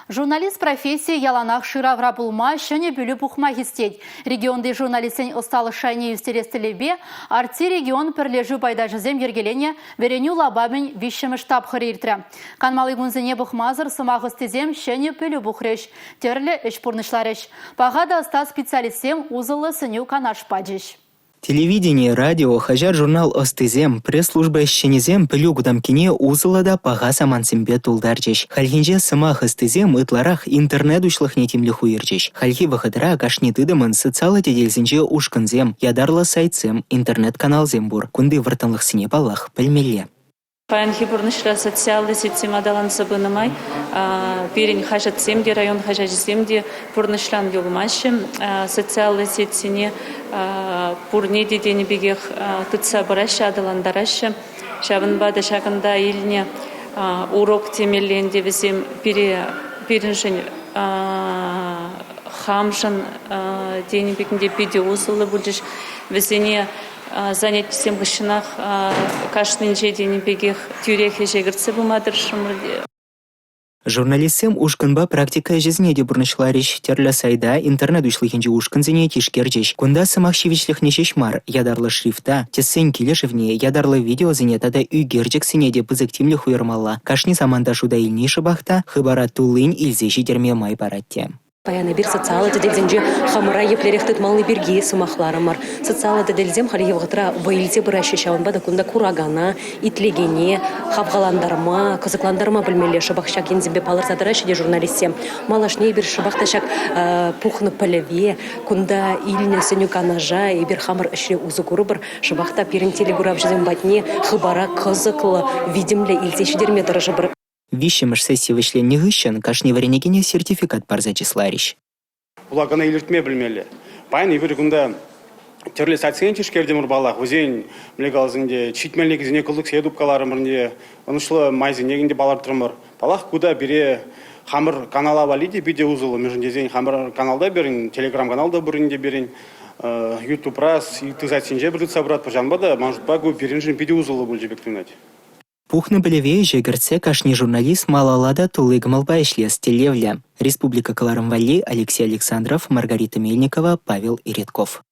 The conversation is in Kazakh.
Журналист профессии яланах ширавра булма, шене бүлі бұқма хистет. Регионды журналистен осталы шайне юстерестілебе, арти регион пірлежу байда жызем ергелене, вереню лабабен вишшімі штаб хыриртірі. Канмалы гунзіне бұқмазыр сымағы стезем шене бүлі бұқреш, терлі үш пұрнышларыш. Бағада оста специалистем узылы сыню канаш паджиш. Телевидение, радио, хажар журнал «Остызем», пресс-служба «Щенезем» пілюгудам кене узылада паға самансымбе тулдарчеш. Хальхинже сымах «Остызем» ытларах интернет ушлахне темлі хуирчеш. Хальхи вахыдыра кашни тыдымын социалы теделзінже ушкынзем, ядарлы сайтсем, интернет-каналзем бур, кунды вартанлық сіне баллах пілмеле. Паянхи бурнышла социалды сетсем адаланса бынымай, перен хажатсемде, район хажатсемде бурнышлан юлмашым, социалды сетсене бурне дедені бегех тұтса бұрашы, адаландарашы, шабынбады шағында еліне урок темелленде візем переншін хамшын дені бекінде педе осылы бұлжыш візене занятием гышынах кашнын жедени бегех тюрехе жегіртсе бұмадыр шымырде. Журналистсем ушкынба практика жизнеде бурнышларыш терлі сайда интернет ушлыхенже ушкынзене тишкерчеш. Кунда сымақ шевичлих нешешмар, ядарлы шрифта, тессен келешевне, ядарлы видео зенетада үйгерчек сенеде пызыктимлі хуйырмалла. Кашни заманда шуда илнейші бақта, хыбара тулын илзеші дерме май баратте. Паяны бир социалы теделзенже хамыра еплерехтет малны бирге сымахларымар. Социалы теделзем хали евгатра вайлзе бұрашы шауынбада кунда курагана, итлегене, хавгаландарма, кызыкландарма білмелі шыбақша кензімбе палырзадырашы де журналистсем. Малашне бір шыбақташак пухны пілеве, кунда иліне сөню канажа, бір хамыр ішре узы көрі бір шыбақта перентелі бұрап жүзем батне хыбара кызыклы видимлі илзешідерме дырыжы бір. Вишемыш сессия вышленне гыщен, кашни варенекене сертификат парзачисларищ. Улагана илертме білмелі. Паян ебір күнда терлі сәтсен тешкердемір балақ, өзен млегалызынде читмелік зіне күлдік седупкаларымырнде, ұнышлы майзенегінде балар тұрмыр. Балақ күда біре хамыр канала валиде биде узылы, межіндезен хамыр каналда берін, телеграм каналда бірінде берін, YouTube раз, тызатсенже бірді сабырат пожанбада, манжутпа көп берінжін биде узылы бұл жебектімнәді. Пухны білеве жегірце кашни журналист малалада тулыгымалба ишлес телевля. Республика Каларым-Валли, Алексей Александров, Маргарита Мельникова, Павел Иредков.